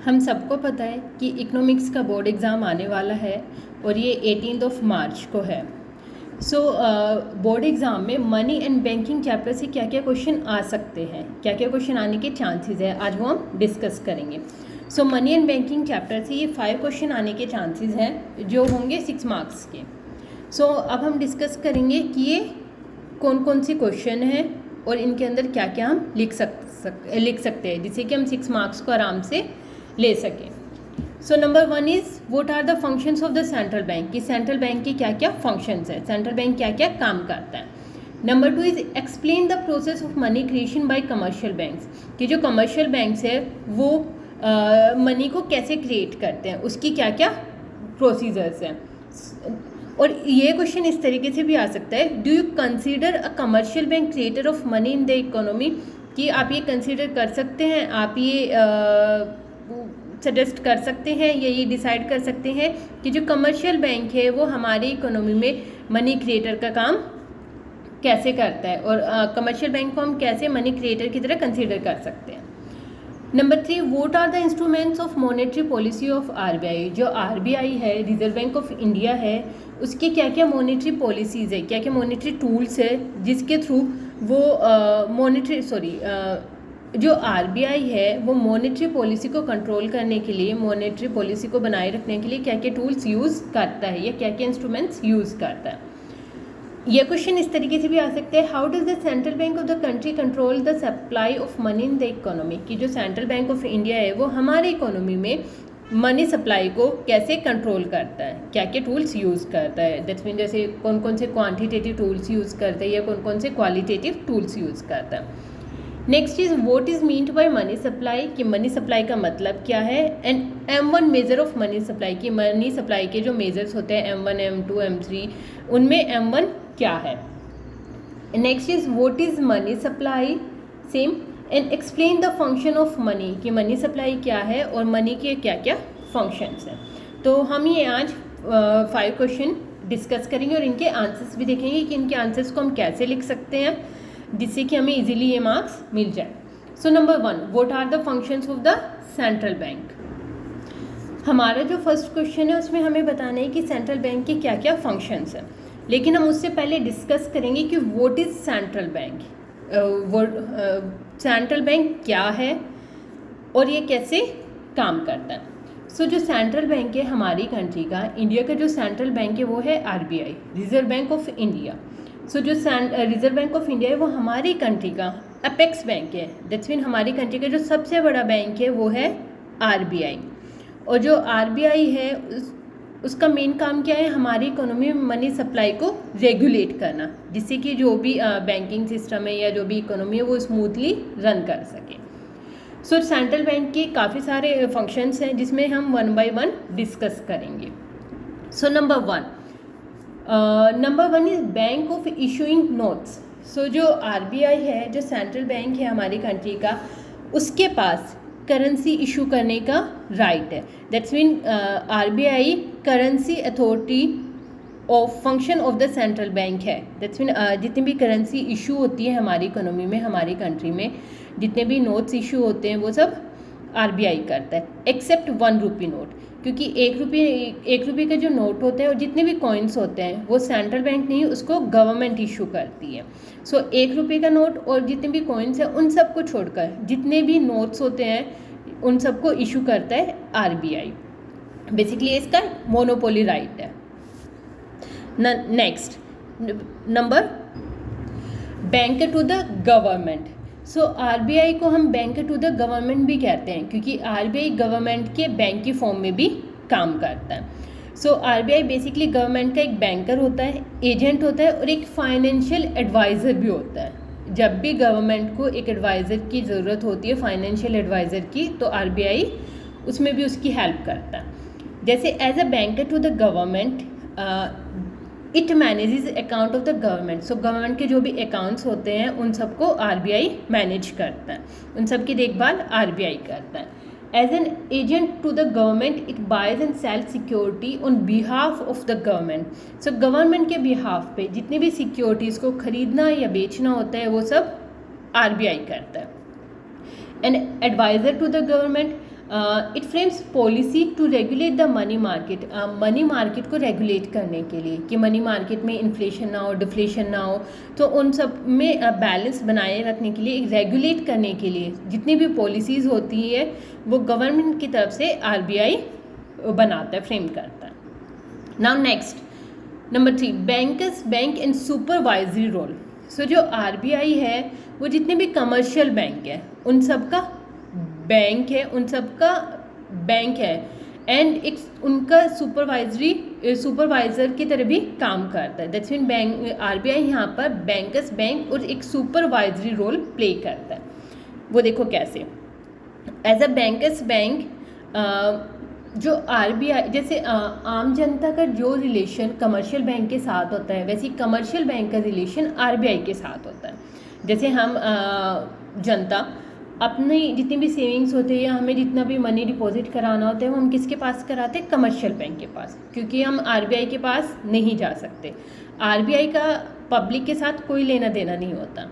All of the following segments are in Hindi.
हम सबको पता है कि इकोनॉमिक्स का बोर्ड एग्ज़ाम आने वाला है और ये 18 मार्च को है। बोर्ड एग्ज़ाम में मनी एंड बैंकिंग चैप्टर से क्या क्या क्वेश्चन आ सकते हैं, क्या क्या क्वेश्चन आने के चांसेस है, आज वो हम डिस्कस करेंगे। मनी एंड बैंकिंग चैप्टर से ये 5 क्वेश्चन आने के चांसेस हैं जो होंगे 6 मार्क्स के। अब हम डिस्कस करेंगे कि ये कौन कौन से क्वेश्चन हैं और इनके अंदर क्या क्या हम लिख सकते हैं जिससे कि हम 6 मार्क्स को आराम से ले सकें। Number 1 is what are the functions of the central bank, कि सेंट्रल बैंक के क्या क्या फंक्शंस हैं, सेंट्रल बैंक क्या क्या काम करता है। Number 2 is explain the process of money creation bye commercial banks, कि जो कमर्शियल बैंक्स है वो मनी को कैसे क्रिएट करते हैं, उसकी क्या क्या प्रोसीजर्स हैं। और ये क्वेश्चन इस तरीके से भी आ सकता है, do you consider a commercial bank creator of money in the economy, कि आप ये कंसीडर कर सकते हैं, आप ये सजेस्ट कर सकते हैं या ये डिसाइड कर सकते हैं कि जो कमर्शियल बैंक है वो हमारी इकोनॉमी में मनी क्रिएटर का काम कैसे करता है और कमर्शियल बैंक को हम कैसे मनी क्रिएटर की तरह कंसीडर कर सकते हैं। Number 3, what are the instruments of monetary policy of RBI, जो आरबीआई है, रिजर्व बैंक ऑफ इंडिया है, उसके क्या क्या मॉनेटरी पॉलिसीज़ है, क्या क्या मॉनेटरी टूल्स है जिसके थ्रू वो जो आरबीआई है वो मॉनेटरी पॉलिसी को कंट्रोल करने के लिए, मॉनेटरी पॉलिसी को बनाए रखने के लिए क्या क्या टूल्स यूज़ करता है या क्या क्या इंस्ट्रूमेंट्स यूज़ करता है। यह क्वेश्चन इस तरीके से भी आ सकते हैं, how does the central bank of the country control the supply of money in the economy, कि जो सेंट्रल बैंक ऑफ इंडिया है वो हमारे इकोनॉमी में मनी सप्लाई को कैसे कंट्रोल करता है, क्या क्या टूल्स यूज़ करता है। दैट्स मीन जैसे कौन कौन से क्वान्टिटेटिव टूल्स यूज़ करता है या कौन कौन से क्वालिटेटिव टूल्स यूज़ करता है। Next is what is meant by money supply, कि मनी सप्लाई का मतलब क्या है। And M1 measure of money supply, की मनी सप्लाई के जो मेजर्स होते हैं M1, M2, M3, उनमें M1 क्या है। Next is what is money supply, same. And explain the function of money, कि मनी सप्लाई क्या है और मनी के क्या क्या फंक्शंस हैं। तो हम ये आज 5 क्वेश्चन डिस्कस करेंगे और इनके आंसर्स भी देखेंगे कि इनके आंसर्स को हम कैसे लिख सकते हैं जिससे कि हमें इजीली ये मार्क्स मिल जाए। Number 1, what are the functions of the central bank. हमारा जो फर्स्ट क्वेश्चन है उसमें हमें बताना है कि सेंट्रल बैंक के क्या क्या फंक्शंस हैं, लेकिन हम उससे पहले डिस्कस करेंगे कि what is central bank, central bank क्या है और ये कैसे काम करता है। जो सेंट्रल बैंक है हमारी कंट्री का, इंडिया का जो सेंट्रल बैंक है वो है RBI, reserve Bank of India. जो रिजर्व बैंक ऑफ इंडिया है वो हमारी कंट्री का अपेक्स बैंक है। दैट्स मीन हमारी कंट्री का जो सबसे बड़ा बैंक है वो है आरबीआई। और जो आरबीआई है उसका मेन काम क्या है, हमारी इकोनॉमी में मनी सप्लाई को रेगुलेट करना, जिससे कि जो भी बैंकिंग सिस्टम है या जो भी इकोनॉमी है वो स्मूथली रन कर सके। सेंट्रल बैंक के काफ़ी सारे फंक्शंस हैं जिसमें हम 1 by 1 डिस्कस करेंगे। Number 1 is bank of issuing notes. जो आरबीआई है, जो सेंट्रल बैंक है हमारी कंट्री का, उसके पास करेंसी इशू करने का राइट है। That's mean RBI currency authority of function of the central bank है। दैट्स मीन जितनी भी करेंसी इशू होती है हमारी इकोनॉमी में, हमारी कंट्री में जितने भी नोट्स इशू होते हैं वो सब आरबीआई करता है, एक्सेप्ट 1 रुपी नोट, क्योंकि 1 रुपये का जो नोट होते हैं और जितने भी कॉइन्स होते हैं वो सेंट्रल बैंक नहीं, उसको गवर्नमेंट इशू करती है। 1 रुपये का नोट और जितने भी कॉइन्स हैं उन सबको छोड़कर जितने भी नोट्स होते हैं उन सबको इशू करता है आरबीआई। बेसिकली इसका मोनोपोली राइट है। Next number, bank to the government. RBI को हम बैंक टू द गवर्नमेंट भी कहते हैं क्योंकि आरबीआई गवर्नमेंट के बैंक की फॉर्म में भी काम करता है। आरबीआई बेसिकली गवर्नमेंट का एक बैंकर होता है, एजेंट होता है और एक फाइनेंशियल एडवाइज़र भी होता है। जब भी गवर्नमेंट को एक एडवाइज़र की ज़रूरत होती है, फाइनेंशियल एडवाइज़र की, तो आरबीआई उसमें भी उसकी हेल्प करता है। जैसे as a banker to the government it manages account of the government. Government के जो भी अकाउंट्स होते हैं उन सबको आरबीआई मैनेज करता है, उन सब की देखभाल आरबीआई करता है। As an agent to the government it buys and sell security on behalf of the government. Government के बिहाफ पे जितनी भी सिक्योरिटीज़ को खरीदना या बेचना होता है वो सब आरबीआई करता है। An adviser to the government, it frames policy to regulate the money market, money market को रेगुलेट करने के लिए कि मनी मार्केट में इन्फ्लेशन ना हो, डिफ्लेशन ना हो, तो उन सब में बैलेंस बनाए रखने के लिए, रेगुलेट करने के लिए जितनी भी पॉलिसीज़ होती है वो गवर्नमेंट की तरफ से आरबीआई बनाता है, फ्रेम करता है। Now next number 3, bank and supervisory role. So जो आरबीआई है वो जितने भी कमर्शियल बैंक है उन सब का बैंक है एंड एक उनका सुपरवाइज़र की तरह भी काम करता है। दैट्स मीन बैंक आरबीआई यहाँ पर बैंक और एक सुपरवाइजरी रोल प्ले करता है। वो देखो कैसे, एज अ बैंक जो आरबीआई जैसे आम जनता का जो रिलेशन कमर्शियल बैंक के साथ होता है, वैसे कमर्शियल बैंक का रिलेशन आरबीआई के साथ होता है। जैसे हम जनता अपनी जितनी भी सेविंग्स होती है या हमें जितना भी मनी डिपॉजिट कराना होता है वो हम किसके पास कराते हैं? कमर्शियल बैंक के पास, क्योंकि हम आरबीआई के पास नहीं जा सकते। आरबीआई का पब्लिक के साथ कोई लेना देना नहीं होता।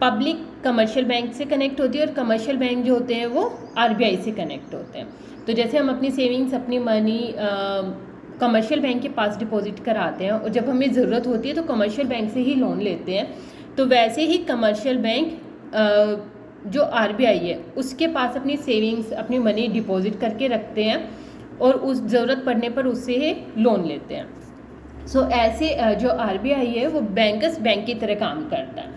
पब्लिक कमर्शियल बैंक से कनेक्ट होती है और कमर्शियल बैंक जो होते हैं वो आरबीआई से कनेक्ट होते हैं। तो जैसे हम अपनी सेविंग्स, अपनी मनी कमर्शियल बैंक के पास डिपॉजिट कराते हैं और जब हमें ज़रूरत होती है तो कमर्शियल बैंक से ही लोन लेते हैं, तो वैसे ही कमर्शियल बैंक जो आरबीआई है उसके पास अपनी सेविंग्स, अपनी मनी डिपॉजिट करके रखते हैं और उस ज़रूरत पड़ने पर उससे ही लोन लेते हैं। सो ऐसे जो आरबीआई है वो बैंक की तरह काम करता है।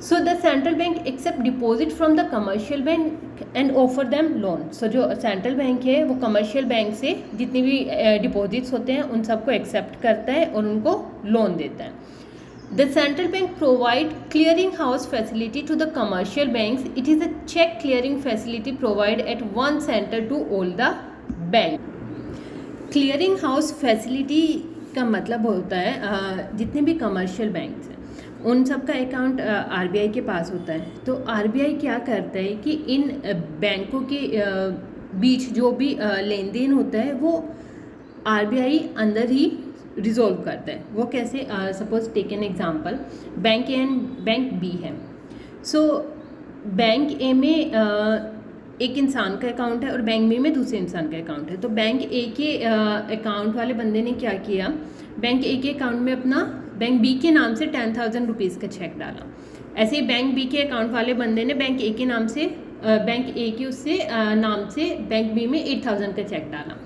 So the central bank accept deposit from the commercial bank and offer them loan. So जो सेंट्रल बैंक है वो कमर्शियल बैंक से जितनी भी डिपॉजिट्स होते हैं उन सबको एक्सेप्ट करता है और उनको लोन देता है। The central bank provide clearing house facility to the commercial banks. It is a check clearing facility provided at one center to all the bank. Clearing house facility का मतलब होता है जितने भी कमर्शियल बैंक्स हैं उन सब का अकाउंट आरबीआई के पास होता है। तो आरबीआई क्या करता है कि इन बैंकों के बीच जो भी लेन देन होता है वो आरबीआई अंदर ही रिजोल्व करता है। वो कैसे? Suppose take an example, bank A and bank B है। सो बैंक ए में एक इंसान का अकाउंट है और बैंक बी में दूसरे इंसान का अकाउंट है। तो बैंक ए के अकाउंट वाले बंदे ने क्या किया, बैंक ए के अकाउंट में अपना बैंक बी के नाम से 10,000 रुपीज़ का चेक डाला। ऐसे ही बैंक बी के अकाउंट वाले बंदे ने बैंक ए के नाम से बैंक ए के उससे नाम से बैंक बी में 8,000 का चेक डाला।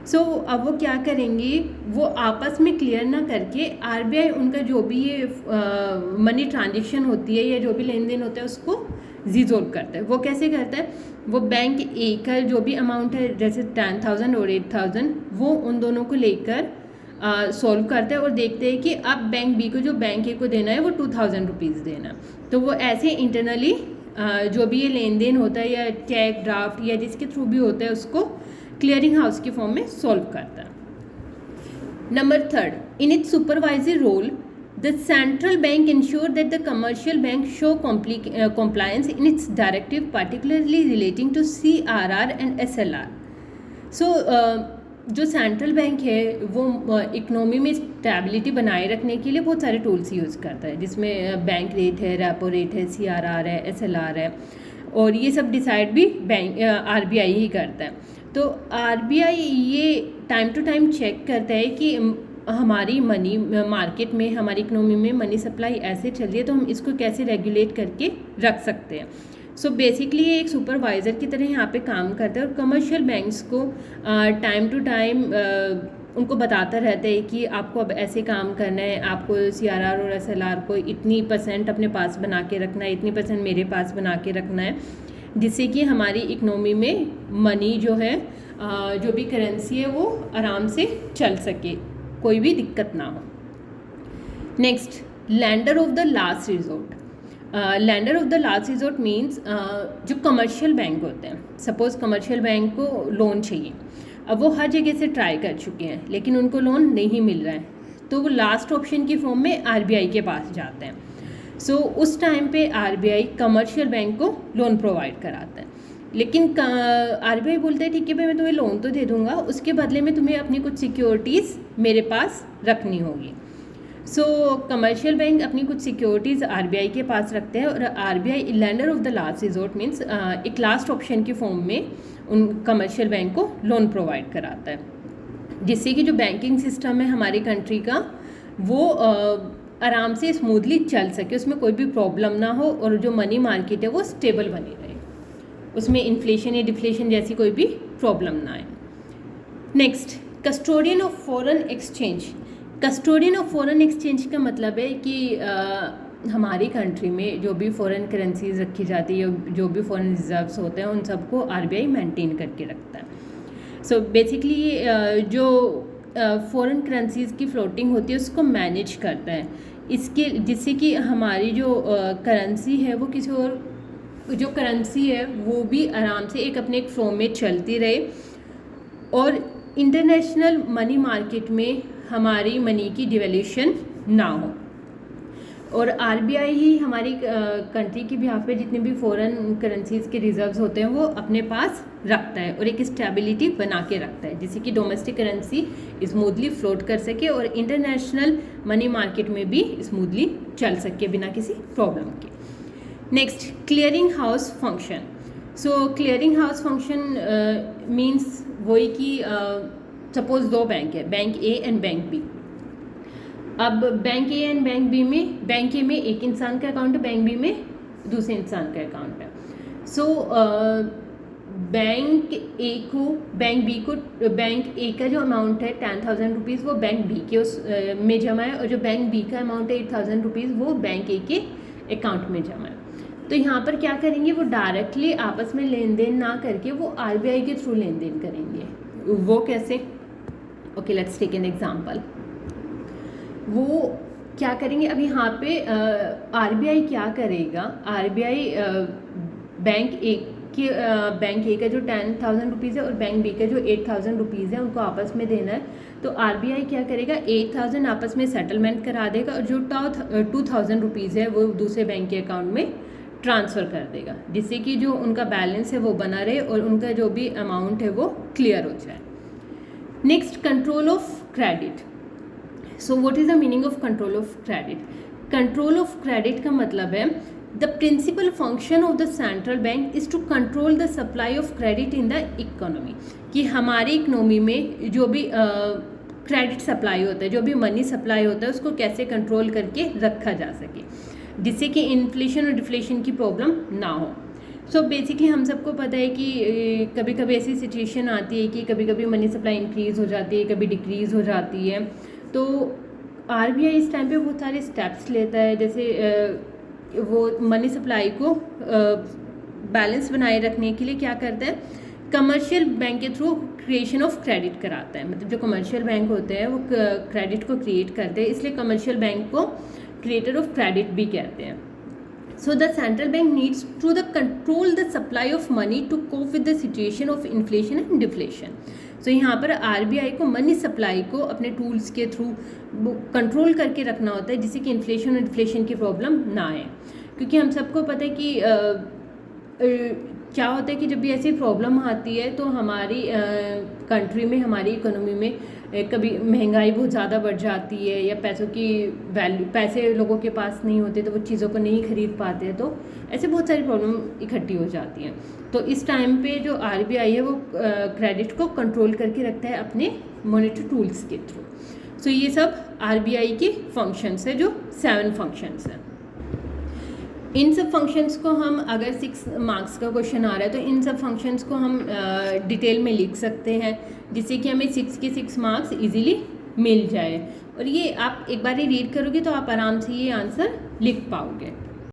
सो अब वो क्या करेंगे, वो आपस में क्लियर ना करके आरबीआई उनका जो भी ये मनी ट्रांजेक्शन होती है या जो भी लेन देन होता है उसको रिजोल्व करता है। वो कैसे करता है? वो बैंक ए का जो भी अमाउंट है जैसे 10,000 और 8,000 वो उन दोनों को लेकर सॉल्व करता है और देखते हैं कि अब बैंक बी को जो बैंक ए को देना है वो 2,000 रुपीज़ देना है। तो वो ऐसे इंटरनली जो भी ये लेन देन होता है या चेक ड्राफ्ट या जिसके थ्रू भी होता है उसको क्लियरिंग हाउस के फॉर्म में सॉल्व करता है। Number 3, in its supervisory role the central bank ensure that the commercial bank show compliance in its directive particularly relating to CRR and SLR. सो जो सेंट्रल बैंक है वो इकोनॉमी में स्टेबिलिटी बनाए रखने के लिए बहुत सारे टूल्स यूज़ करता है, जिसमें बैंक रेट है, रेपो रेट है, CRR है, SLR है, और ये सब डिसाइड भी बैंक आरबीआई ही करता है। तो आरबीआई ये टाइम टू टाइम चेक करता है कि हमारी मनी मार्केट में, हमारी इकोनॉमी में मनी सप्लाई ऐसे चल रही है तो हम इसको कैसे रेगुलेट करके रख सकते हैं। सो बेसिकली ये एक सुपरवाइज़र की तरह यहाँ पे काम करता है और कमर्शियल बैंक्स को टाइम टू टाइम उनको बताता रहता है कि आपको अब ऐसे काम करना है, आपको CRR और SLR को इतनी % अपने पास बना के रखना है, इतनी % मेरे पास बना के रखना है, जिससे कि हमारी इकोनॉमी में मनी जो है जो भी करेंसी है वो आराम से चल सके, कोई भी दिक्कत ना हो। Next, lender of the last resort. Lender of the last resort means जो कमर्शियल बैंक होते हैं, सपोज़ कमर्शियल बैंक को लोन चाहिए, अब वो हर जगह से ट्राई कर चुके हैं लेकिन उनको लोन नहीं मिल रहा है, तो वो लास्ट ऑप्शन की फॉर्म में आरबीआई के पास जाते हैं। सो उस टाइम पे आरबीआई कमर्शियल बैंक को लोन प्रोवाइड कराता है, लेकिन आरबीआई बोलते हैं ठीक है भाई मैं तुम्हें लोन तो दे दूंगा, उसके बदले में तुम्हें अपनी कुछ सिक्योरिटीज़ मेरे पास रखनी होगी। सो कमर्शियल बैंक अपनी कुछ सिक्योरिटीज़ आरबीआई के पास रखते हैं और RBI lender of the last resort means एक लास्ट ऑप्शन की फॉर्म में उन कमर्शियल बैंक को लोन प्रोवाइड कराता है, जिससे कि जो बैंकिंग सिस्टम है हमारी कंट्री का वो आराम से स्मूथली चल सके, उसमें कोई भी प्रॉब्लम ना हो और जो मनी मार्केट है वो स्टेबल बनी रहे, उसमें इन्फ्लेशन या डिफ्लेशन जैसी कोई भी प्रॉब्लम ना आए। Next, custodian of foreign exchange. Custodian of foreign exchange का मतलब है कि हमारी कंट्री में जो भी फॉरेन करेंसीज रखी जाती है, जो भी फॉरेन रिजर्व्स होते हैं, उन सबको आरबीआई मेंटेन करके रखता है। सो बेसिकली जो फॉरेन करेंसीज की फ्लोटिंग होती है उसको मैनेज करता है, इसके जिससे कि हमारी जो करेंसी है वो किसी और जो करेंसी है वो भी आराम से अपने एक फ्लो में चलती रहे और इंटरनेशनल मनी मार्केट में हमारी मनी की डिवैल्यूएशन ना हो। और आरबीआई ही हमारी कंट्री की बिहाफ पे जितने भी फॉरेन करेंसीज के रिजर्व्स होते हैं वो अपने पास रखता है और एक स्टेबिलिटी बना के रखता है, जिससे कि डोमेस्टिक करेंसी स्मूथली फ्लोट कर सके और इंटरनेशनल मनी मार्केट में भी स्मूथली चल सके बिना किसी प्रॉब्लम के। Next, clearing house function. So clearing house function means वही कि सपोज दो बैंक है, bank A and bank B. अब bank A and bank B में, बैंक ए में एक इंसान का अकाउंट है, बैंक बी में दूसरे इंसान का अकाउंट है। सो बैंक ए को, बैंक ए का जो अमाउंट है 10,000 रुपीज़ वो बैंक बी के उस में जमा है और जो बैंक बी का अमाउंट है 8,000 रुपीज़ वो बैंक ए के अकाउंट में जमा है। तो यहाँ पर क्या करेंगे, वो डायरेक्टली आपस में लेन देन ना करके वो आरबीआई के थ्रू लेन देन करेंगे। वो कैसे? Okay, let's take an example. वो क्या करेंगे, अब यहाँ पे आरबीआई क्या करेगा, आरबीआई बैंक ए का जो 10,000 रुपीज़ है और बैंक बी का जो 8,000 रुपीज़ है उनको आपस में देना है। तो आरबीआई क्या करेगा, 8,000 आपस में सेटलमेंट करा देगा और जो 2,000 रुपीज़ है वो दूसरे बैंक के अकाउंट में ट्रांसफ़र कर देगा, जिससे कि जो उनका बैलेंस है वो बना रहे और उनका जो भी अमाउंट है वो क्लियर हो जाए। Next, control of credit. So what is the meaning of control of credit? Control of credit का मतलब है the principal function of the central bank is to control the supply of credit in the economy, कि हमारी इकोनॉमी में जो भी क्रेडिट सप्लाई होता है, जो भी मनी सप्लाई होता है, उसको कैसे कंट्रोल करके रखा जा सके, जिससे कि इन्फ्लेशन और डिफ्लेशन की प्रॉब्लम ना हो। सो बेसिकली हम सबको पता है कि कभी कभी ऐसी सिचुएशन आती है कि कभी कभी मनी सप्लाई इंक्रीज़ हो जाती है, कभी डिक्रीज़ हो जाती है। तो आरबीआई इस टाइम पे बहुत सारे स्टेप्स लेता है, जैसे वो मनी सप्लाई को बैलेंस बनाए रखने के लिए क्या करता है, कमर्शियल बैंक के थ्रू क्रिएशन ऑफ क्रेडिट कराता है। मतलब जो कमर्शियल बैंक होते हैं वो क्रेडिट को क्रिएट करते हैं, इसलिए कमर्शियल बैंक को क्रिएटर ऑफ क्रेडिट भी कहते हैं। So the central bank needs to the control the supply of money to cope with the situation of inflation and deflation. So यहाँ पर आरबीआई को मनी सप्लाई को अपने टूल्स के थ्रू कंट्रोल करके रखना होता है, जिससे कि इन्फ्लेशन और डिफ्लेशन की प्रॉब्लम ना आए। क्योंकि हम सबको पता है कि क्या होता है कि जब भी ऐसी प्रॉब्लम आती है तो हमारी कंट्री में, हमारी इकोनॉमी में कभी महंगाई बहुत ज़्यादा बढ़ जाती है या पैसों की वैल्यू, पैसे लोगों के पास नहीं होते तो वो चीज़ों को नहीं खरीद पाते हैं, तो ऐसे बहुत सारी प्रॉब्लम इकट्ठी हो जाती हैं। तो इस टाइम पे जो आरबीआई है वो क्रेडिट को कंट्रोल करके रखता है अपने मॉनेटरी टूल्स के थ्रू। सो ये सब आरबीआई के फंक्शंस है, जो 7 फंक्शंस हैं। इन सब फंक्शंस को हम, अगर 6 मार्क्स का क्वेश्चन आ रहा है तो इन सब फंक्शंस को हम डिटेल में लिख सकते हैं, जिससे कि हमें 6 के 6 मार्क्स इजीली मिल जाए। और ये आप एक बार ही रीड करोगे तो आप आराम से ये आंसर लिख पाओगे।